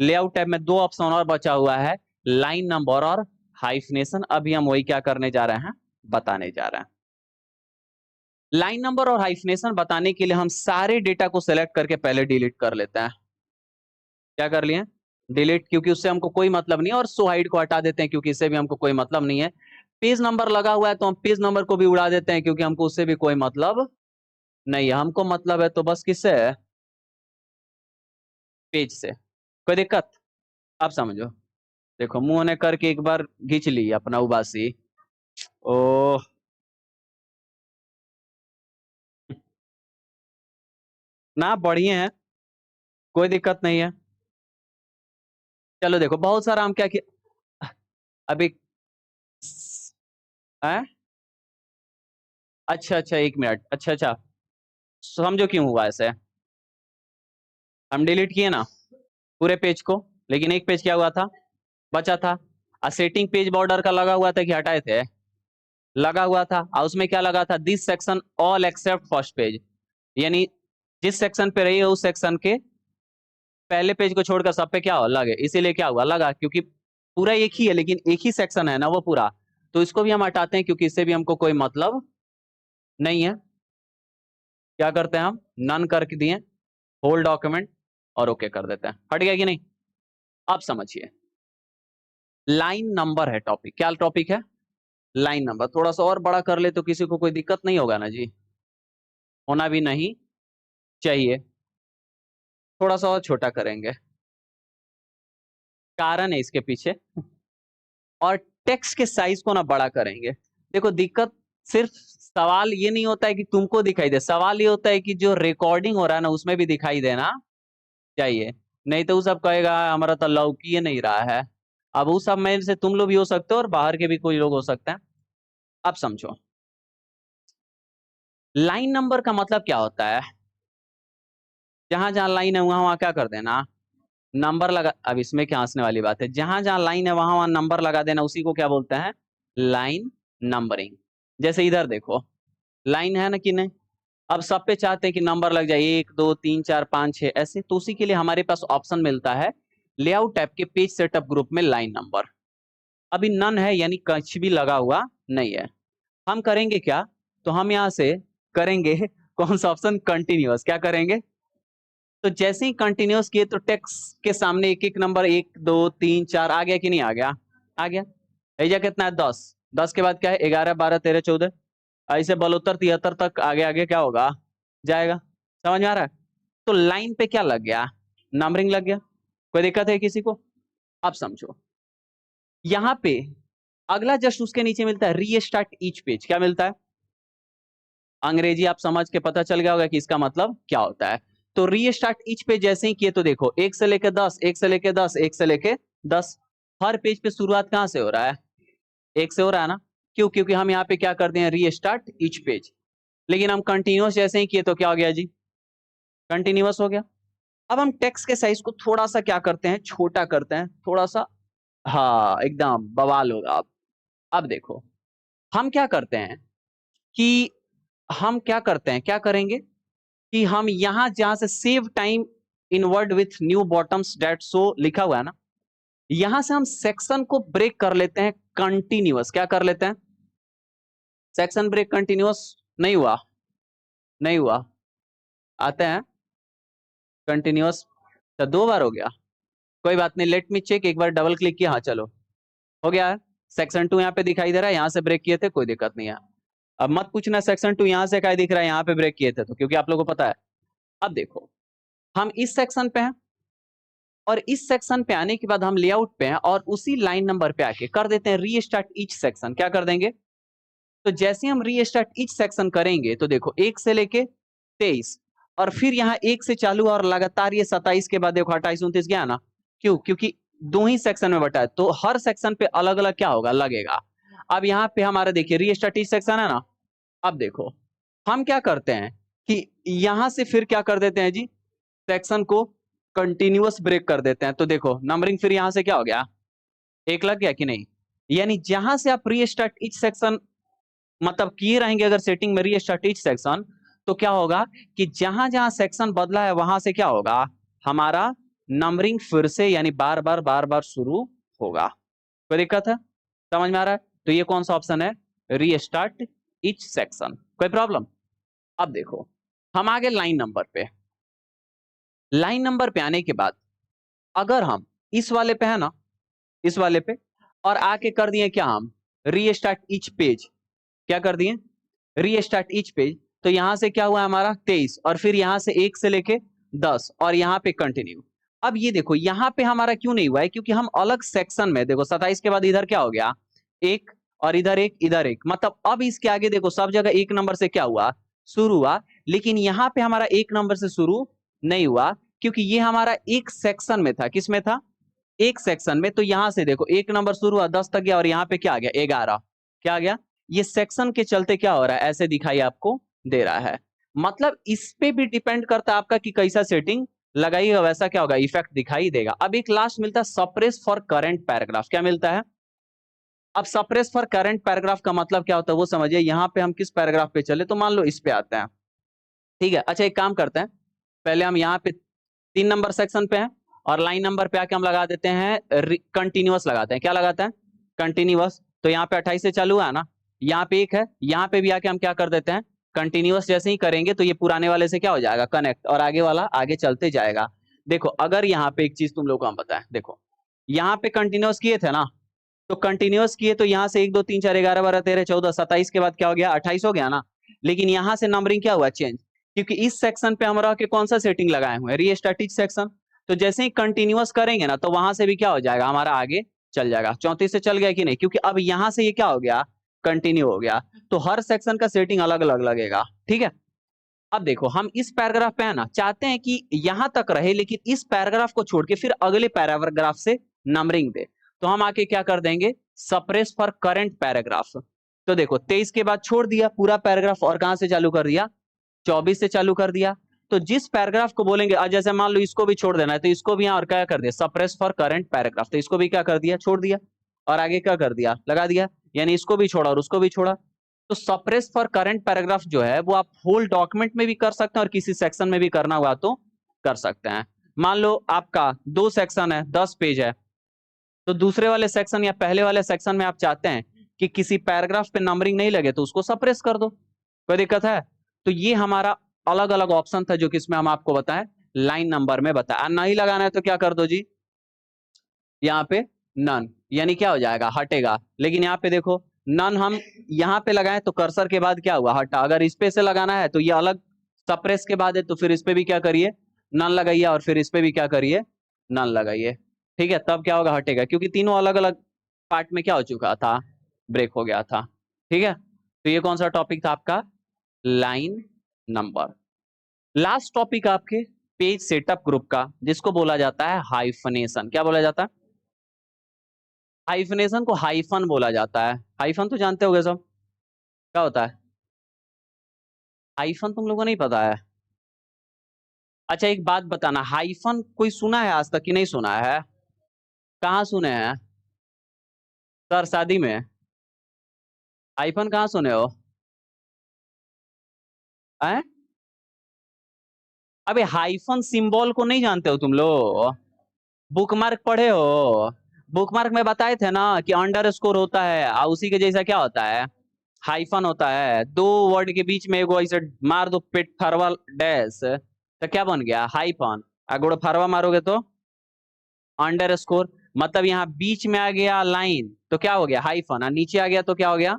Layout tab में दो option और बचा हुआ है, लाइन नंबर और हाइफनेशन। अभी हम वही क्या करने जा रहे हैं, बताने जा रहे हैं। लाइन नंबर और हाइफनेशन बताने के लिए हम सारे डेटा को सिलेक्ट करके पहले डिलीट कर लेते हैं। क्या कर लिए, डिलीट, क्योंकि उससे हमको कोई मतलब नहीं है। और सो हाइड को हटा देते हैं क्योंकि इससे भी हमको कोई मतलब नहीं है। पेज नंबर लगा हुआ है तो हम पेज नंबर को भी उड़ा देते हैं क्योंकि हमको उससे भी कोई मतलब नहीं है। हमको मतलब है तो बस किससे है, पेज से। कोई दिक्कत, आप समझो। देखो मुंह ने करके एक बार खींच ली अपना उबासी। ओ ना, बढ़िया है, कोई दिक्कत नहीं है। चलो देखो बहुत सारा हम क्या किया अभी है। अच्छा अच्छा, एक मिनट, अच्छा अच्छा, समझो क्यों हुआ ऐसे। हम डिलीट किए ना पूरे पेज को, लेकिन एक पेज क्या हुआ था, बचा था। सेटिंग पेज बॉर्डर का लगा हुआ था कि हटाए थे, लगा हुआ था। और उसमें क्या लगा था, this section all except first page, यानी जिस सेक्शन पे रही है उस सेक्शन के पहले पेज को छोड़कर सब पे क्या हो लगे। इसीलिए क्या हुआ, लगा, क्योंकि पूरा एक ही है लेकिन एक ही सेक्शन है ना वो पूरा। तो इसको भी हम हटाते हैं क्योंकि इससे भी हमको कोई मतलब नहीं है। क्या करते हैं हम, नन करके दिए, होल डॉक्यूमेंट, और ओके कर देते हैं। हट गया कि नहीं, अब समझिए। लाइन नंबर है टॉपिक, क्या टॉपिक है, लाइन नंबर। थोड़ा सा और बड़ा कर ले तो किसी को कोई दिक्कत नहीं होगा ना जी, होना भी नहीं चाहिए। थोड़ा सा और छोटा करेंगे, कारण है इसके पीछे। और टेक्स्ट के साइज को ना बड़ा करेंगे। देखो दिक्कत सिर्फ सवाल ये नहीं होता है कि तुमको दिखाई दे, सवाल ये होता है कि जो रिकॉर्डिंग हो रहा है ना उसमें भी दिखाई देना चाहिए। नहीं तो वो सब कहेगा हमारा तो लौकी नहीं रहा है। अब वो सब में से तुम लोग भी हो सकते हो और बाहर के भी कोई लोग हो सकते हैं। अब समझो, लाइन नंबर का मतलब क्या होता है, जहां जहां लाइन है वहां वहां क्या कर देना, नंबर लगा। अब इसमें क्या हंसने वाली बात है, जहां जहां लाइन है वहां वहां नंबर लगा देना, उसी को क्या बोलते हैं, लाइन नंबरिंग। जैसे इधर देखो लाइन है ना कि नहीं, अब सब पे चाहते हैं कि नंबर लग जाए 1 2 3 4 5 6 ऐसे, तो उसी के लिए हमारे पास ऑप्शन मिलता है लेआउट टैब के पेज सेटअप ग्रुप में लाइन नंबर। अभी नन है यानी कुछ भी लगा हुआ नहीं है। हम करेंगे क्या, तो हम यहाँ से करेंगे कौन सा ऑप्शन, कंटिन्यूअस। क्या करेंगे, तो जैसे ही कंटिन्यूअस किए तो टेक्स्ट के सामने एक एक नंबर 1 2 3 4 आ गया कि नहीं आ गया, आ गया। ऐजा कितना है 10, 10 के बाद क्या है 11 12 13 14, ऐसे बलूतर 73 तक आगे आगे क्या होगा, जाएगा। समझ में आ रहा है। तो लाइन पे क्या लग गया, नंबरिंग लग गया। कोई दिक्कत है किसी को, अब समझो। यहाँ पे अगला जस्ट उसके नीचे मिलता है रीस्टार्ट ईच पेज। क्या मिलता है, अंग्रेजी आप समझ के पता चल गया होगा कि इसका मतलब क्या होता है। तो रीस्टार्ट ईच पेज जैसे ही किए तो देखो 1 से लेके 10 1 से लेके 10 1 से लेके 10, हर पेज पे शुरुआत कहां से हो रहा है, 1 से हो रहा है ना। क्यों, क्योंकि हम यहाँ पे क्या करते हैं, रीस्टार्ट ईच पेज। लेकिन हम कंटिन्यूअस जैसे ही किए तो क्या हो गया जी, कंटिन्यूअस हो गया। अब हम टेक्स्ट के साइज को थोड़ा सा क्या करते हैं, छोटा करते हैं थोड़ा सा। हाँ एकदम बवाल होगा। अब देखो हम क्या करते हैं कि हम क्या करते हैं, क्या करेंगे कि हम यहां जहां से save time in Word with new buttons that show लिखा हुआ है ना, यहां से हम सेक्शन को ब्रेक कर लेते हैं कंटिन्यूअस। क्या कर लेते हैं, सेक्शन ब्रेक कंटिन्यूअस। नहीं हुआ, नहीं हुआ, आते हैं कंटिन्यूअस। तो 2 बार हो गया, कोई बात नहीं, लेट मी चेक। एक बार डबल क्लिक किया, हाँ चलो हो गया है। सेक्शन 2 यहाँ पे दिखाई दे रहा है, यहाँ से ब्रेक किए थे, कोई दिक्कत नहीं है। अब मत पूछना सेक्शन 2 यहाँ से क्या दिख रहा है, यहाँ पे ब्रेक किए थे तो, क्योंकि आप लोगों को पता है। अब देखो हम इस सेक्शन पे हैं और इस सेक्शन पे आने के बाद हम लेआउट पे हैं और उसी लाइन नंबर पे आके कर देते हैं रीस्टार्ट ईच सेक्शन। क्या कर देंगे, तो जैसे हम रीस्टार्ट ईच सेक्शन करेंगे तो देखो 1 से लेके 23 और फिर यहाँ 1 से चालू और लगातार ये 27 के बाद देखो 28 29 गया ना। क्यों, क्योंकि दो ही सेक्शन में बटा है तो हर सेक्शन पे अलग अलग क्या होगा, लगेगा। अब यहाँ पे हमारा देखिए रीस्टार्ट ईच सेक्शन है ना। अब देखो हम क्या करते हैं कि यहां से फिर क्या कर देते हैं जी, सेक्शन को कंटिन्यूअस ब्रेक कर देते हैं। तो देखो नंबरिंग फिर यहां से क्या हो गया, 1 लग गया कि नहीं। यानी जहां से आप रीस्टार्ट ईच सेक्शन मतलब किए रहेंगे अगर सेटिंग में रीस्टार्ट ईच सेक्शन, तो क्या होगा कि जहां जहां सेक्शन बदला है वहां से क्या होगा, हमारा नंबरिंग फिर से यानी बार बार शुरू होगा। कोई दिक्कत है? समझ में आ रहा है? तो ये कौन सा ऑप्शन है? Restart each section. कोई प्रॉब्लम? अब देखो हम आगे लाइन नंबर पे। लाइन नंबर पे आने के बाद अगर हम इस वाले पे है ना, इस वाले पे, और आके कर दिए क्या हम, रीस्टार्ट ईच पेज। क्या कर दिए? Restart each page. तो यहां से क्या हुआ हमारा 23, और फिर यहां से 1 से लेके 10, और यहां पे कंटिन्यू। अब ये देखो यहां पे हमारा क्यों नहीं हुआ है, क्योंकि हम अलग सेक्शन में, देखो 27 के बाद इधर क्या हो गया, एक, और इधर एक, इधर एक, मतलब अब इसके आगे देखो सब जगह 1 नंबर से क्या हुआ, शुरू हुआ। लेकिन यहाँ पे हमारा 1 नंबर से शुरू नहीं हुआ, क्योंकि ये हमारा एक सेक्शन में था। किस में था? एक सेक्शन में। तो यहां से देखो 1 नंबर शुरू हुआ, 10 तक गया, और यहाँ पे क्या आ गया, 11। क्या आ गया? ये सेक्शन के चलते क्या हो रहा है, ऐसे दिखाई आपको दे रहा है। मतलब इस पे भी डिपेंड करता है आपका कि कैसा सेटिंग लगाइएगा, वैसा क्या होगा, इफेक्ट दिखाई देगा। अब एक लास्ट मिलता है सप्रेस फॉर करंट पैराग्राफ। क्या मिलता है? अब सप्रेस फॉर करंट पैराग्राफ का मतलब क्या होता है वो समझिए। यहाँ पे हम किस पैराग्राफ पे चले, तो मान लो इस पे आते हैं, ठीक है। अच्छा एक काम करते हैं, पहले हम यहाँ पे 3 नंबर सेक्शन पे हैं, और लाइन नंबर पे आके हम लगा देते हैं कंटिन्यूअस लगाते हैं। क्या लगाते हैं? कंटिन्यूअस। तो यहाँ पे 28 से चालू है ना, यहाँ पे 1 है, यहाँ पे भी आके हम क्या कर देते हैं, कंटिन्यूअस। जैसे ही करेंगे तो ये पुराने वाले से क्या हो जाएगा, कनेक्ट, और आगे वाला आगे चलते जाएगा। देखो अगर यहाँ पे एक चीज तुम लोग को हम बताएं, देखो यहाँ पे कंटिन्यूअस किए थे ना, तो कंटिन्यूअस किए तो यहाँ से 1 2 3 4 11 12 13 14 27 के बाद क्या हो गया, 28 हो गया ना। लेकिन यहाँ से नंबरिंग क्या हुआ, चेंज, क्योंकि इस सेक्शन पे हम रह के कौन सा सेटिंग लगाए हुए हैं, रीस्टैटिक सेक्शन। तो जैसे ही कंटिन्यूअस करेंगे ना, तो वहां से भी क्या हो जाएगा, हमारा आगे चल जाएगा। 34 से चल गया कि नहीं, क्योंकि अब यहाँ से ये क्या हो गया, कंटिन्यू हो गया। तो हर सेक्शन का सेटिंग अलग अलग लगेगा, ठीक है। अब देखो हम इस पैराग्राफ पे है ना, चाहते हैं कि यहां तक रहे, लेकिन इस पैराग्राफ को छोड़ के फिर अगले पैराग्राफ से नंबरिंग दे। तो हम आके क्या कर देंगे, सप्रेस फॉर करंट पैराग्राफ। तो देखो 23 के बाद छोड़ दिया पूरा पैराग्राफ, और कहां से चालू कर दिया, 24 से चालू कर दिया। तो जिस पैराग्राफ को बोलेंगे, जैसे मान लो इसको भी छोड़ देना है, तो इसको भी यहाँ और क्या कर दिया, सप्रेस फॉर करंट पैराग्राफ। तो इसको भी क्या कर दिया, छोड़ दिया, और आगे क्या कर दिया, लगा दिया। यानी इसको भी छोड़ा और उसको भी छोड़ा। तो सप्रेस फॉर करंट पैराग्राफ जो है वो आप होल डॉक्यूमेंट में भी कर सकते हैं, और किसी सेक्शन में भी करना हुआ तो कर सकते हैं। मान लो आपका 2 सेक्शन है, 10 पेज है, तो दूसरे वाले सेक्शन या पहले वाले सेक्शन में आप चाहते हैं कि किसी पैराग्राफ पे नंबरिंग नहीं लगे, तो उसको सप्रेस कर दो। कोई दिक्कत है? तो ये हमारा अलग अलग ऑप्शन था, जो कि इसमें हम आपको बताएं, लाइन नंबर में बताया। नहीं लगाना है तो क्या कर दो जी, यहाँ पे नन, यानी क्या हो जाएगा, हटेगा। लेकिन यहाँ पे देखो नन हम यहाँ पे लगाए तो कर्सर के बाद क्या हुआ, हटा। अगर इस पे से लगाना है तो ये अलग सप्रेस के बाद है, तो फिर इस पे भी क्या करिए, नन लगाइए, और फिर इस पे भी क्या करिए, नन लगाइए। ठीक है, तब क्या होगा, हटेगा, क्योंकि तीनों अलग अलग पार्ट में क्या हो चुका था, ब्रेक हो गया था। ठीक है, तो ये कौन सा टॉपिक था आपका, लाइन नंबर। लास्ट टॉपिक आपके पेज सेटअप ग्रुप का, जिसको बोला जाता है हाइफनेशन। क्या बोला जाता है? हाइफनेशन को हाइफन बोला जाता है। हाइफन तो जानते होगे सब, क्या होता है हाइफन, तुम लोगों को नहीं पता है? अच्छा एक बात बताना, हाइफन कोई सुना है आज तक कि नहीं सुना है? कहाँ सुने हैं? सर शादी में? हाइफन कहाँ सुने हो? हैं? अबे हाइफन सिंबल को नहीं जानते हो तुम लोग? बुकमार्क पढ़े हो? बुकमार्क में बताए थे ना कि अंडर स्कोर होता है, और उसी के जैसा क्या होता है, हाइफन होता है। दो वर्ड के बीच में एगो ऐसे मार दो, पेट फरवा डैश, तो क्या बन गया, हाइफन। अगर फरवा मारोगे तो अंडर स्कोर। मतलब यहाँ बीच में आ गया लाइन तो क्या हो गया, हाइफन, और नीचे आ गया तो क्या हो गया,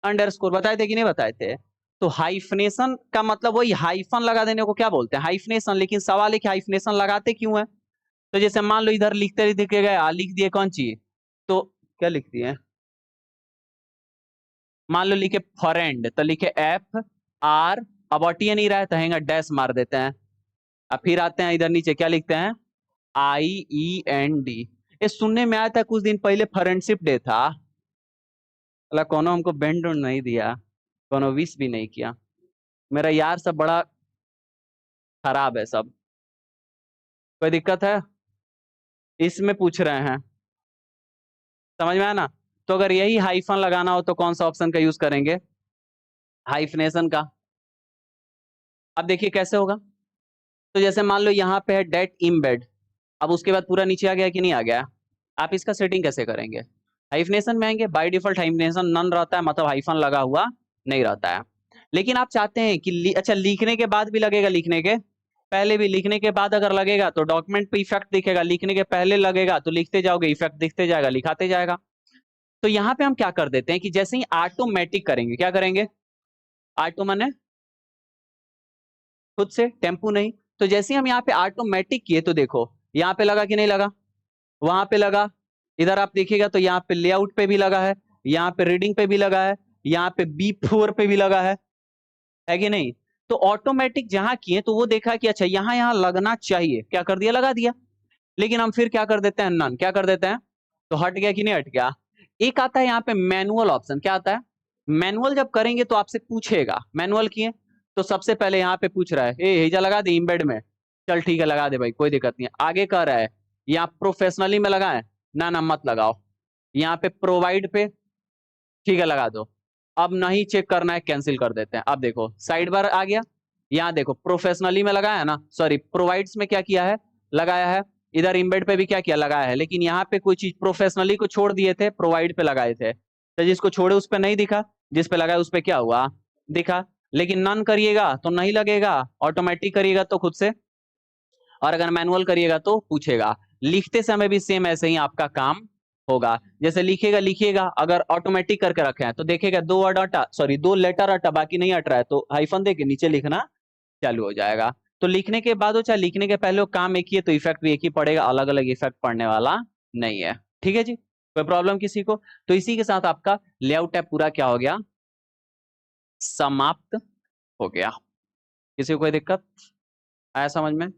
अंडर स्कोर। बताए थे कि नहीं बताए थे? तो हाइफनेशन का मतलब वही, हाइफन लगा देने को क्या बोलते हैं, हाइफनेशन। लेकिन सवाल है कि हाइफनेशन लगाते क्यों है? तो जैसे मान लो इधर लिखते लिखे गए, लिख दिए कौन चीज, तो क्या लिख दिए, मान लो लिखे फॉरेंड, तो लिखे एफ आर, अब ऑटिया नहीं रहा है तो हैंगा डैश मार देते हैं। अब फिर आते हैं इधर नीचे, क्या लिखते हैं, आई ई एन डी। ये सुनने में आया था कुछ दिन पहले फ्रेंडशिप डे था, अल्लाह कोनो हमको बैंड नहीं दिया, कोनो विश भी नहीं किया। मेरा यार सब बड़ा खराब है सब। कोई दिक्कत है? इसमें पूछ रहे हैं, समझ में आया ना? तो अगर यही हाइफन लगाना हो तो कौन सा ऑप्शन का यूज करेंगे, हाइफनेशन का। अब देखिए कैसे होगा। तो जैसे मान लो यहाँ पे है डेट इम्बेड, अब उसके बाद पूरा नीचे आ गया कि नहीं आ गया? आप इसका सेटिंग कैसे करेंगे? हाइफनेशन में आएंगे, बाय डिफॉल्ट हाइफनेशन नन रहता है, मतलब हाइफन लगा हुआ नहीं रहता है। लेकिन आप चाहते हैं कि अच्छा लिखने के बाद भी लगेगा, लिखने के पहले भी, लिखने के बाद अगर लगेगा तो डॉक्यूमेंट पे इफेक्ट दिखेगा, लिखने के पहले लगेगा तो लिखते जाओगे, इफेक्ट दिखते जाएगा, लिखाते जाएगा। तो यहाँ पे हम क्या कर देते हैं कि जैसे ही ऑटोमेटिक करेंगे, क्या करेंगे? ऑटो माने खुद से, टेम्पू नहीं। तो जैसे ही हम यहाँ पे ऑटोमेटिक किए तो देखो यहाँ पे लगा कि नहीं लगा, वहां पे लगा, इधर आप देखिएगा तो यहाँ पे लेआउट पे भी लगा है, यहाँ पे रीडिंग पे भी लगा है, यहाँ पे B4 पे भी लगा है कि नहीं? तो ऑटोमेटिक जहां किए तो वो देखा कि अच्छा यहाँ यहाँ लगना चाहिए, क्या कर दिया? लगा दिया। लेकिन हम फिर क्या कर देते हैं? नन, क्या कर देते हैं? तो हट गया कि नहीं हट गया? एक आता है यहाँ पे मैनुअल ऑप्शन, क्या आता है? मैनुअल जब करेंगे तो आपसे पूछेगा, मैनुअल किए तो सबसे पहले यहाँ पे पूछ रहा है हेजा लगा दे इम्बेड में, चल ठीक है लगा दे भाई, कोई दिक्कत नहीं है। आगे कह रहा है यहाँ प्रोफेशनली में लगाए, ना मत लगाओ। यहाँ पे प्रोवाइड पे ठीक है लगा दो। अब नहीं चेक करना है, कैंसिल कर देते हैं। अब देखो साइड बार आ गया, यहाँ देखो प्रोफेशनली में लगाया ना, सॉरी प्रोवाइड्स में क्या किया है? लगाया है। इधर इम्बेड पे भी क्या किया? लगाया है। लेकिन यहाँ पे कोई चीज प्रोफेशनली को छोड़ दिए थे, प्रोवाइड पे लगाए थे, तो जिसको छोड़े उस पे नहीं दिखा, जिस पे लगाया उस पे क्या हुआ? दिखा। लेकिन नन करिएगा तो नहीं लगेगा, ऑटोमेटिक करिएगा तो खुद से, और अगर मैनुअल करिएगा तो पूछेगा। लिखते समय भी सेम ऐसे ही आपका काम होगा। जैसे लिखेगा, लिखिएगा, अगर ऑटोमेटिक करके रखे हैं तो देखेगा दो वर्ड अटा, सॉरी दो लेटर अटा, बाकी नहीं अट रहा है, तो हाइफन दे के नीचे लिखना चालू हो जाएगा। तो लिखने के बाद हो चाहे लिखने के पहले हो, काम एक ही है तो इफेक्ट भी एक ही पड़ेगा, अलग अलग इफेक्ट पड़ने वाला नहीं है। ठीक है जी, कोई प्रॉब्लम किसी को? तो इसी के साथ आपका लेआउट टैब पूरा क्या हो गया? समाप्त हो गया। किसी को कोई दिक्कत आया समझ में?